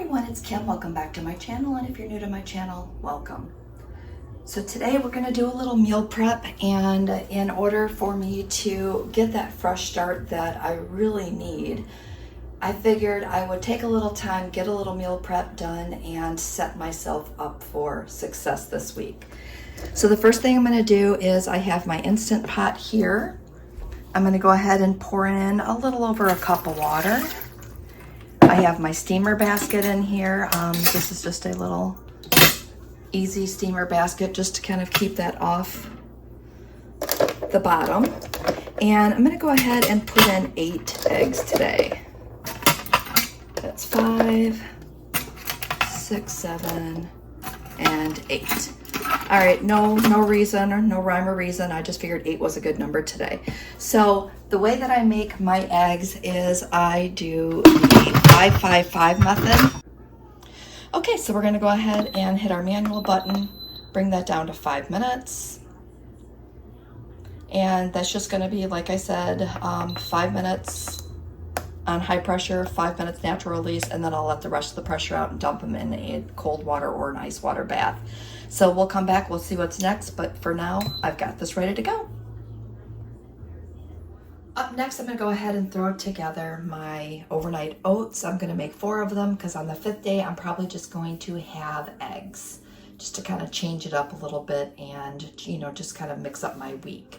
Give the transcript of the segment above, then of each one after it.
everyone, it's Kim. Welcome back to my channel, and if you're new to my channel, welcome. So today we're going to do a little meal prep, and in order for me to get that fresh start that I really need, I figured I would take a little time, get a little meal prep done, and set myself up for success this week. So the first thing I'm going to do is I have my Instant Pot here. I'm going to go ahead and pour in a little over a cup of water. I have my steamer basket in here. This is just a little easy steamer basket just to kind of keep that off the bottom. And I'm going to go ahead and put in 8 eggs today. That's 5, 6, 7, and 8. All right, no reason or no rhyme or reason. I just figured 8 was a good number today. So the way that I make my eggs is I do the 5-5-5 method. Okay, so we're gonna go ahead and hit our manual button, bring that down to 5 minutes. And that's just gonna be, like I said, 5 minutes on high pressure, 5 minutes natural release, and then I'll let the rest of the pressure out and dump them in a cold water or an ice water bath. So we'll come back, we'll see what's next, but for now, I've got this ready to go. Up next, I'm gonna go ahead and throw together my overnight oats. I'm gonna make 4 of them because on the 5th day, I'm probably just going to have eggs, just to kind of change it up a little bit and, you know, just kind of mix up my week.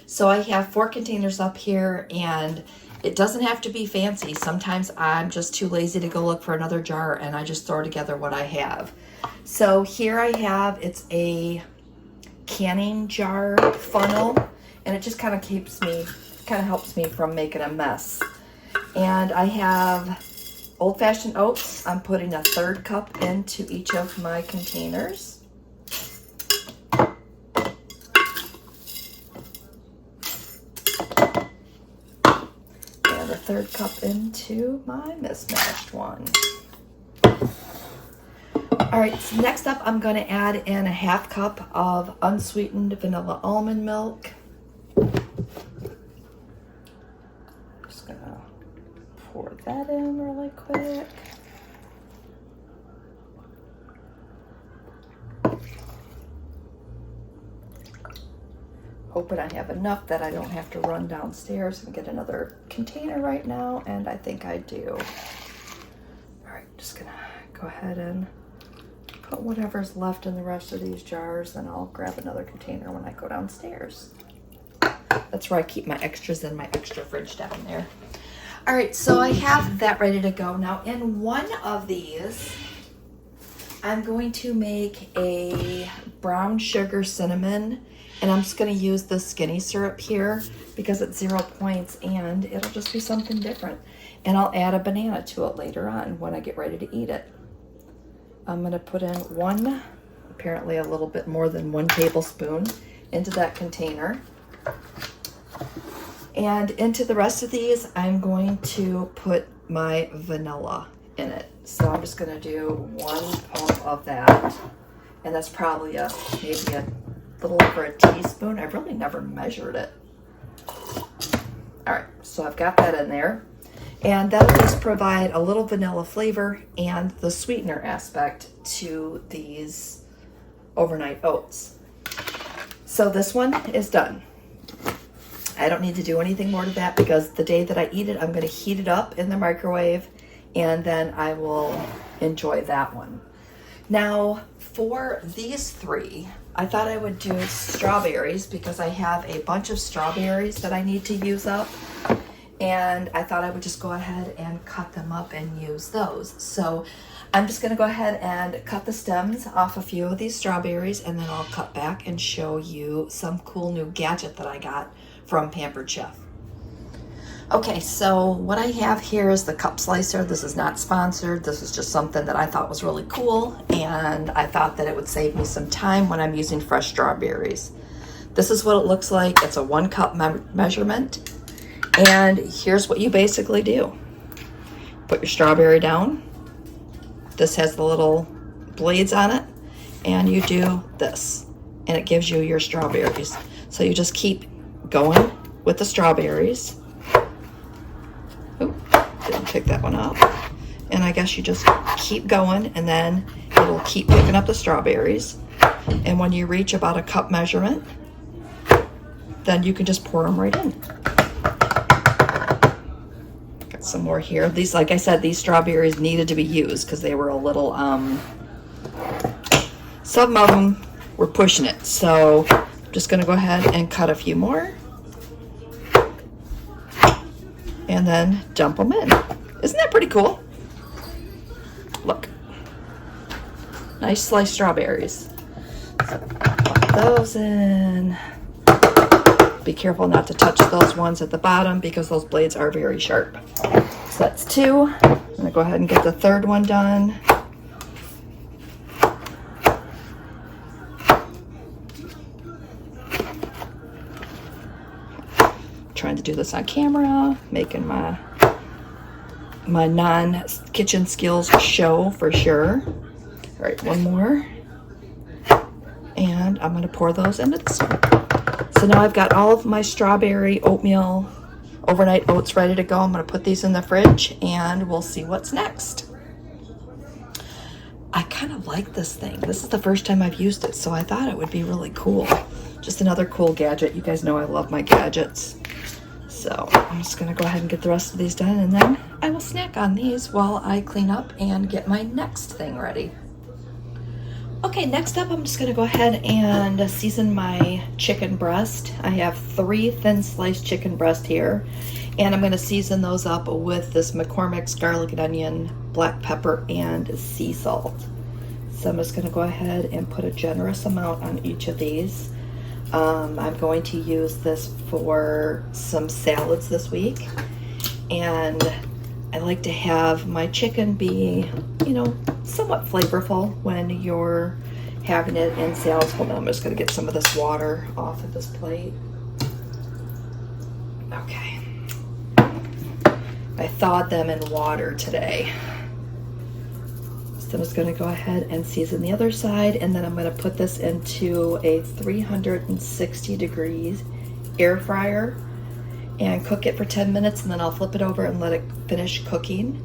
So I have 4 containers up here, and it doesn't have to be fancy. Sometimes I'm just too lazy to go look for another jar and I just throw together what I have. So here I have, it's a canning jar funnel, and it just kind of helps me from making a mess. And I have old-fashioned oats. I'm putting a 1/3 cup into each of my containers. And a 1/3 cup into my mismatched one. All right, so next up, I'm going to add in a 1/2 cup of unsweetened vanilla almond milk. Just going to pour that in really quick. Hoping I have enough that I don't have to run downstairs and get another container right now, and I think I do. All right, just going to go ahead and put whatever's left in the rest of these jars, and I'll grab another container when I go downstairs. That's where I keep my extras in my extra fridge down there. All right, so I have that ready to go. Now in one of these, I'm going to make a brown sugar cinnamon, and I'm just gonna use the skinny syrup here because it's 0 points, and it'll just be something different. And I'll add a banana to it later on when I get ready to eat it. I'm gonna put in apparently a little bit more than 1 tablespoon into that container. And into the rest of these, I'm going to put my vanilla in it. So I'm just gonna do 1 pump of that. And that's probably maybe a little over a teaspoon. I've really never measured it. All right, so I've got that in there. And that'll just provide a little vanilla flavor and the sweetener aspect to these overnight oats. So this one is done. I don't need to do anything more to that because the day that I eat it, I'm going to heat it up in the microwave, and then I will enjoy that one. Now for these 3, I thought I would do strawberries because I have a bunch of strawberries that I need to use up. And I thought I would just go ahead and cut them up and use those. So I'm just gonna go ahead and cut the stems off a few of these strawberries, and then I'll cut back and show you some cool new gadget that I got from Pampered Chef. Okay, so what I have here is the cup slicer. This is not sponsored. This is just something that I thought was really cool, and I thought that it would save me some time when I'm using fresh strawberries. This is what it looks like. It's a 1 cup measurement. And here's what you basically do. Put your strawberry down. This has the little blades on it, and you do this, and it gives you your strawberries. So you just keep going with the strawberries. Oop, didn't pick that one up. And I guess you just keep going, and then it'll keep picking up the strawberries. And when you reach about a cup measurement, then you can just pour them right in. Got some more here. These, like I said, these strawberries needed to be used because they were a little, some of them were pushing it. So I'm just gonna go ahead and cut a few more. And then dump them in. Isn't that pretty cool? Look. Nice sliced strawberries. So pop those in. Be careful not to touch those ones at the bottom because those blades are very sharp. So that's 2. I'm gonna go ahead and get the third one done. Trying to do this on camera, making my non-kitchen skills show for sure. All right, one more. And I'm gonna pour those into this one. So now I've got all of my strawberry oatmeal overnight oats ready to go. I'm gonna put these in the fridge and we'll see what's next. I kind of like this thing. This is the first time I've used it, so I thought it would be really cool. Just another cool gadget. You guys know I love my gadgets. So I'm just gonna go ahead and get the rest of these done, and then I will snack on these while I clean up and get my next thing ready. Okay, next up I'm just gonna go ahead and season my chicken breast. I have 3 thin sliced chicken breast here, and I'm gonna season those up with this McCormick's garlic and onion, black pepper, and sea salt. So I'm just gonna go ahead and put a generous amount on each of these. I'm going to use this for some salads this week, and I like to have my chicken be, you know, somewhat flavorful when you're having it in salads. Hold on, I'm just going to get some of this water off of this plate. Okay. I thawed them in water today. So I'm just going to go ahead and season the other side, and then I'm going to put this into a 360 degrees air fryer and cook it for 10 minutes, and then I'll flip it over and let it finish cooking.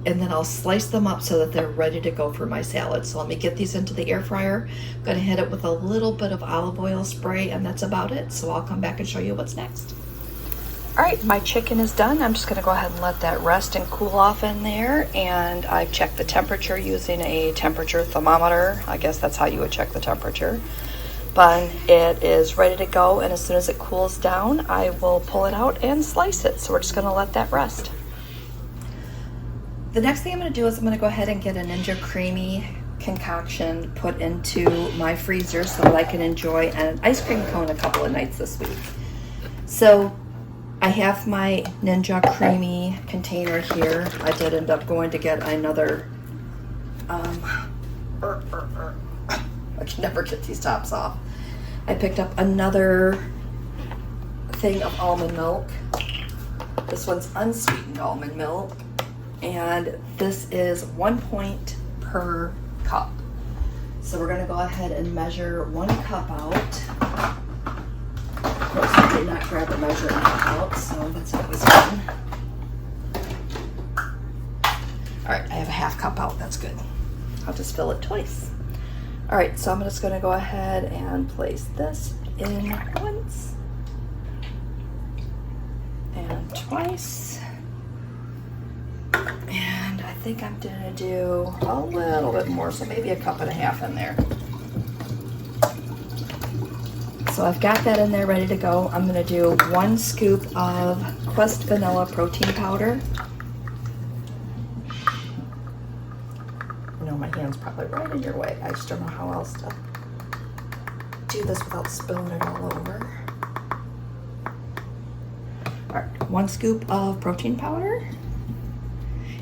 And then I'll slice them up so that they're ready to go for my salad. So let me get these into the air fryer. I'm going to hit it with a little bit of olive oil spray, and that's about it. So I'll come back and show you what's next. All right, my chicken is done. I'm just gonna go ahead and let that rest and cool off in there. And I've checked the temperature using a temperature thermometer. I guess that's how you would check the temperature. But it is ready to go, and as soon as it cools down, I will pull it out and slice it. So we're just gonna let that rest. The next thing I'm gonna do is I'm gonna go ahead and get a Ninja Creamy concoction put into my freezer so that I can enjoy an ice cream cone a couple of nights this week. So I have my Ninja Creamy container here. I did end up going to get another, I can never get these tops off. I picked up another thing of almond milk. This one's unsweetened almond milk. And this is 1 point per cup. So we're gonna go ahead and measure 1 cup out. Of course, I did not grab a measuring cup out, so that's always fun. All right, I have a half cup out, that's good. I'll just fill it twice. All right, so I'm just gonna go ahead and place this in once and twice. And I think I'm gonna do a little bit more, so maybe a cup and a half in there. So I've got that in there ready to go. I'm gonna do 1 scoop of Quest Vanilla Protein Powder. I know my hand's probably right in your way. I just don't know how else to do this without spilling it all over. All right, 1 scoop of protein powder.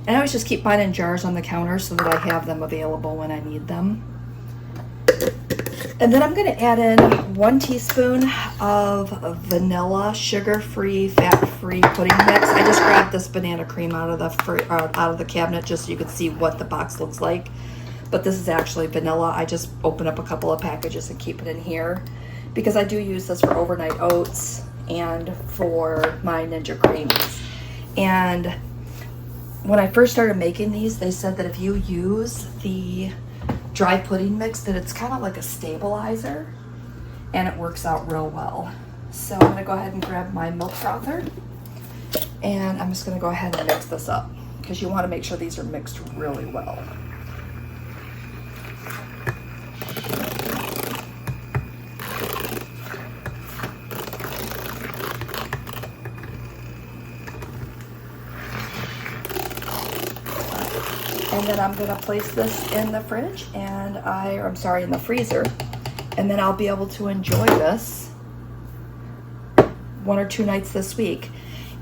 And I always just keep mine in jars on the counter so that I have them available when I need them. And then I'm gonna add in 1 teaspoon of vanilla, sugar-free, fat-free pudding mix. I just grabbed this banana cream out of the cabinet just so you could see what the box looks like. But this is actually vanilla. I just open up a couple of packages and keep it in here because I do use this for overnight oats and for my Ninja Creamies. And when I first started making these, they said that if you use the dry pudding mix, that it's kind of like a stabilizer, and it works out real well. So I'm gonna go ahead and grab my milk frother, and I'm just gonna go ahead and mix this up, because you wanna make sure these are mixed really well. And then I'm gonna place this in the fridge and in the freezer, and then I'll be able to enjoy this 1 or 2 nights this week.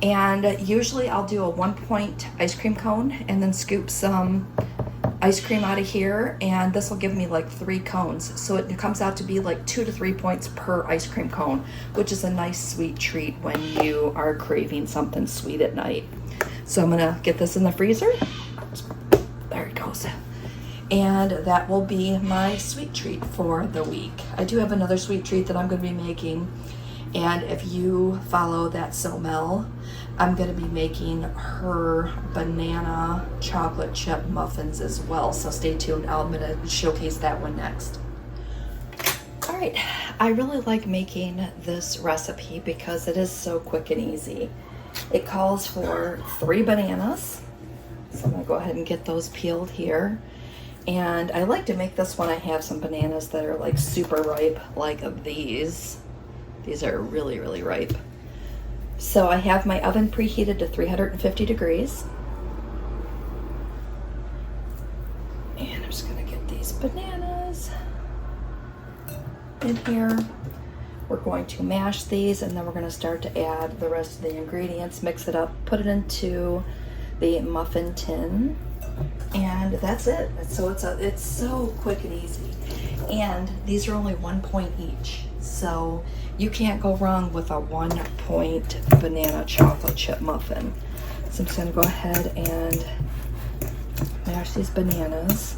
And usually I'll do a 1-point ice cream cone and then scoop some ice cream out of here, and this will give me like 3 cones. So it comes out to be like 2 to 3 points per ice cream cone, which is a nice sweet treat when you are craving something sweet at night. So I'm gonna get this in the freezer. There it goes. And that will be my sweet treat for the week. I do have another sweet treat that I'm going to be making. And if you follow that Somel, I'm going to be making her banana chocolate chip muffins as well. So stay tuned. I'm going to showcase that one next. All right. I really like making this recipe because it is so quick and easy. It calls for 3 bananas. So I'm gonna go ahead and get those peeled here. And I like to make this when I have some bananas that are like super ripe, like these. These are really, really ripe. So I have my oven preheated to 350 degrees. And I'm just gonna get these bananas in here. We're going to mash these, and then we're gonna start to add the rest of the ingredients, mix it up, put it into the muffin tin, and that's it. So it's so quick and easy, and these are only 1 point each, so you can't go wrong with a 1-point banana chocolate chip muffin. So I'm just gonna go ahead and mash these bananas.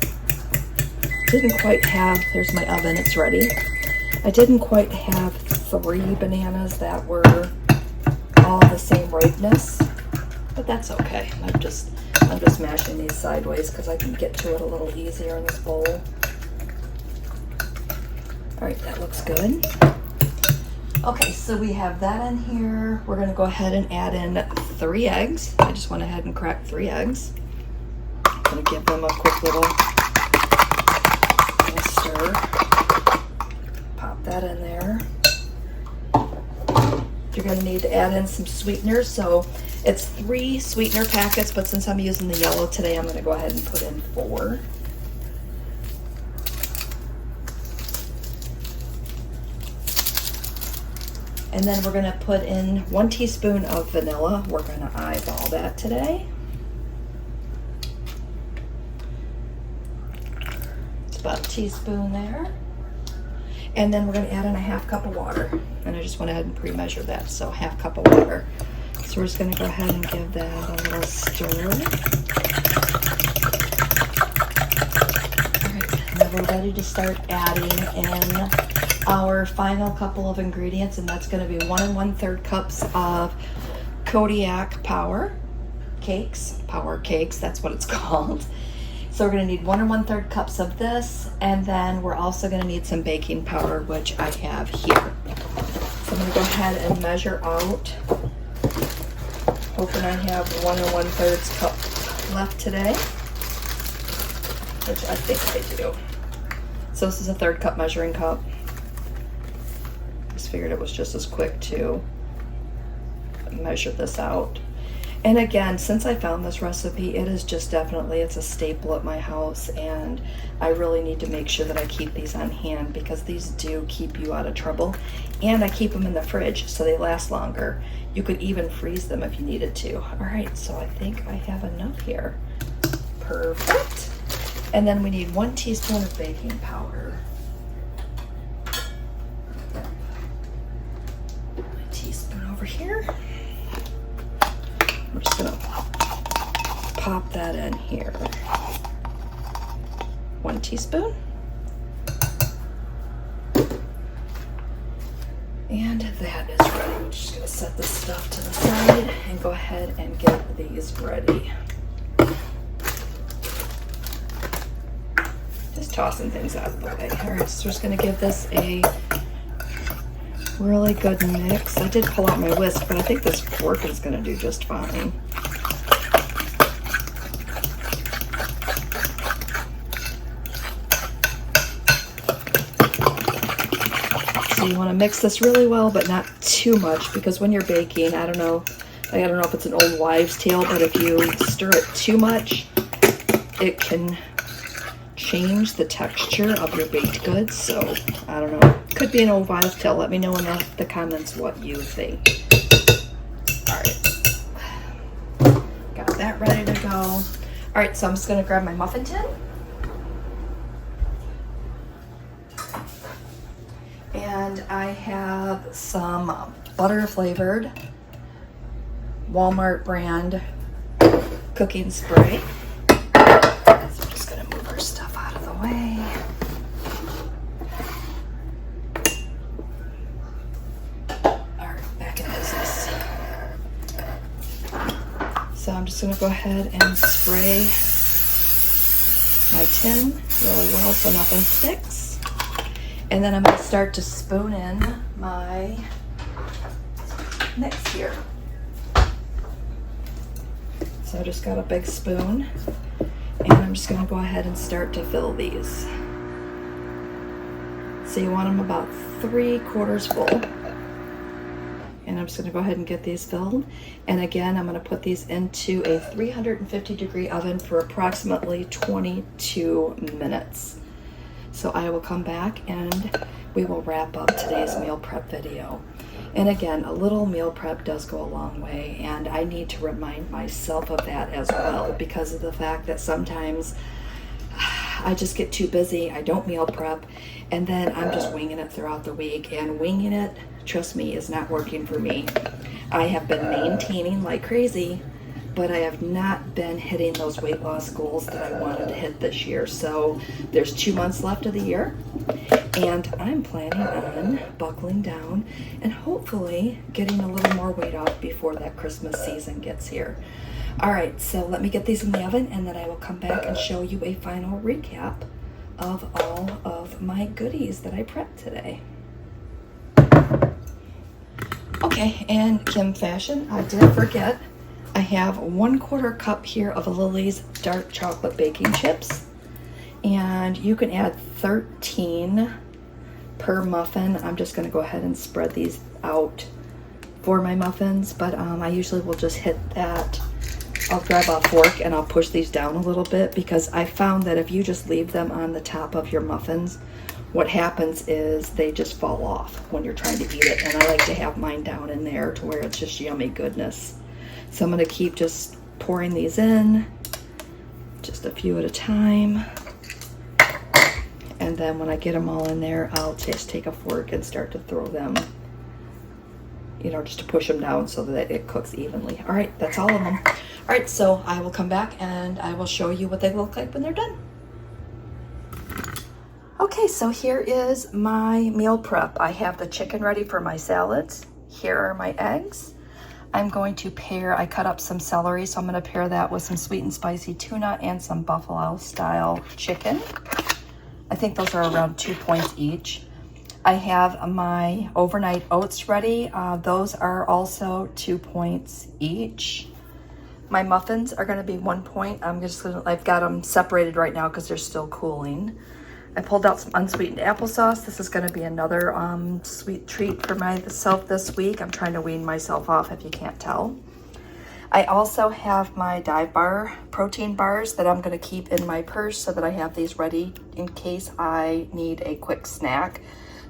Didn't quite have, there's my oven, it's ready. I didn't quite have 3 bananas that were all the same ripeness, but that's okay. I'm just mashing these sideways because I can get to it a little easier in this bowl. All right, that looks good. Okay, so we have that in here. We're gonna go ahead and add in 3 eggs. I just went ahead and cracked 3 eggs. I'm gonna give them a quick little stir. Pop that in there. You're gonna need to add in some sweeteners. So it's 3 sweetener packets, but since I'm using the yellow today, I'm gonna go ahead and put in 4. And then we're gonna put in 1 teaspoon of vanilla. We're gonna eyeball that today. It's about a teaspoon there. And then we're gonna add in a 1/2 cup of water. And I just went ahead and pre-measured that, so 1/2 cup of water. So we're just gonna go ahead and give that a little stir. All right, now we're ready to start adding in our final couple of ingredients, and that's gonna be 1 1/3 cups of Kodiak Power Cakes, that's what it's called. So we're gonna need 1 1/3 cups of this, and then we're also gonna need some baking powder, which I have here. So I'm gonna go ahead and measure out, hoping I have 1 1/3 cup left today, which I think I do. So this is a 1/3 cup measuring cup. Just figured it was just as quick to measure this out. And again, since I found this recipe, it is just definitely, it's a staple at my house, and I really need to make sure that I keep these on hand because these do keep you out of trouble. And I keep them in the fridge so they last longer. You could even freeze them if you needed to. All right, so I think I have enough here. Perfect. And then we need 1 teaspoon of baking powder. A teaspoon over here. We're just gonna pop that in here. 1 teaspoon. And that is ready. We're just gonna set this stuff to the side and go ahead and get these ready. tossing things out of the way. All right, so we're just gonna give this a really good mix. I did pull out my whisk, but I think this fork is gonna do just fine. So you wanna mix this really well, but not too much, because when you're baking, I don't know if it's an old wives' tale, but if you stir it too much, it can change the texture of your baked goods. So I don't know, could be an old wives' tale. Let me know in the comments what you think. All right, got that ready to go. All right, so I'm just gonna grab my muffin tin. And I have some butter flavored Walmart brand cooking spray. So I'm just gonna move our stuff out of the way. All right, back in business. So I'm just gonna go ahead and spray my tin really well so nothing sticks. And then I'm gonna start to spoon in my mix here. So I just got a big spoon, and I'm just gonna go ahead and start to fill these. So you want them about 3/4 full. And I'm just gonna go ahead and get these filled. And again, I'm gonna put these into a 350-degree oven for approximately 22 minutes. So I will come back and we will wrap up today's meal prep video. And again, a little meal prep does go a long way, and I need to remind myself of that as well, because of the fact that sometimes I just get too busy, I don't meal prep, and then I'm just winging it throughout the week. And winging it, trust me, is not working for me. I have been maintaining like crazy, but I have not been hitting those weight loss goals that I wanted to hit this year. So there's 2 months left of the year, and I'm planning on buckling down and hopefully getting a little more weight off before that Christmas season gets here. All right, so let me get these in the oven, and then I will come back and show you a final recap of all of my goodies that I prepped today. Okay, and Kim fashion, I did forget, I have 1/4 cup here of Lily's dark chocolate baking chips, and you can add 13 per muffin. I'm just going to go ahead and spread these out for my muffins, but I usually will just hit that. I'll grab a fork and I'll push these down a little bit, because I found that if you just leave them on the top of your muffins, what happens is they just fall off when you're trying to eat it. And I like to have mine down in there to where it's just yummy goodness. So I'm going to keep just pouring these in, just a few at a time. And then when I get them all in there, I'll just take a fork and start to throw them, you know, just to push them down so that it cooks evenly. All right, that's all of them. All right, so I will come back and I will show you what they look like when they're done. Okay, so here is my meal prep. I have the chicken ready for my salads. Here are my eggs. I'm going to pair, I cut up some celery, so I'm going to pair that with some sweet and spicy tuna and some buffalo style chicken. I think those are around 2 points each. I have my overnight oats ready. Those are also 2 points each. My muffins are going to be 1 point. I've got them separated right now because they're still cooling. I pulled out some unsweetened applesauce. This is going to be another sweet treat for myself this week. I'm trying to wean myself off, if you can't tell. I also have my Dive Bar protein bars that I'm going to keep in my purse so that I have these ready in case I need a quick snack.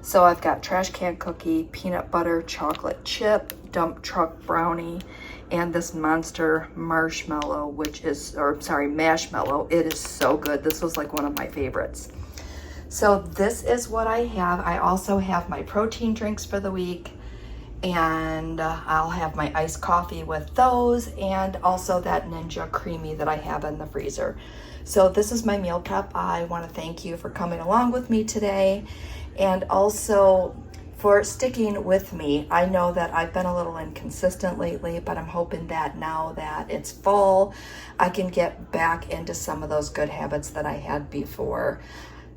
So I've got trash can cookie, peanut butter, chocolate chip, dump truck brownie, and this monster marshmallow, marshmallow. It is so good. This was like one of my favorites. So this is what I have. I also have my protein drinks for the week, and I'll have my iced coffee with those, and also that Ninja Creamy that I have in the freezer. So this is my meal prep. I want to thank you for coming along with me today, and also for sticking with me. I know that I've been a little inconsistent lately, but I'm hoping that now that it's fall, I can get back into some of those good habits that I had before.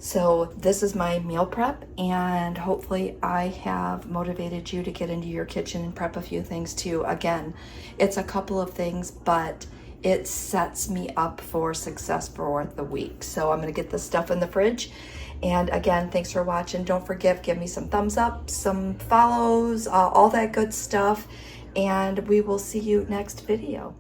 So this is my meal prep, and hopefully I have motivated you to get into your kitchen and prep a few things too. Again, it's a couple of things, but it sets me up for success for the week. So I'm gonna get this stuff in the fridge. And again, thanks for watching. Don't forget, give me some thumbs up, some follows, all that good stuff. And we will see you next video.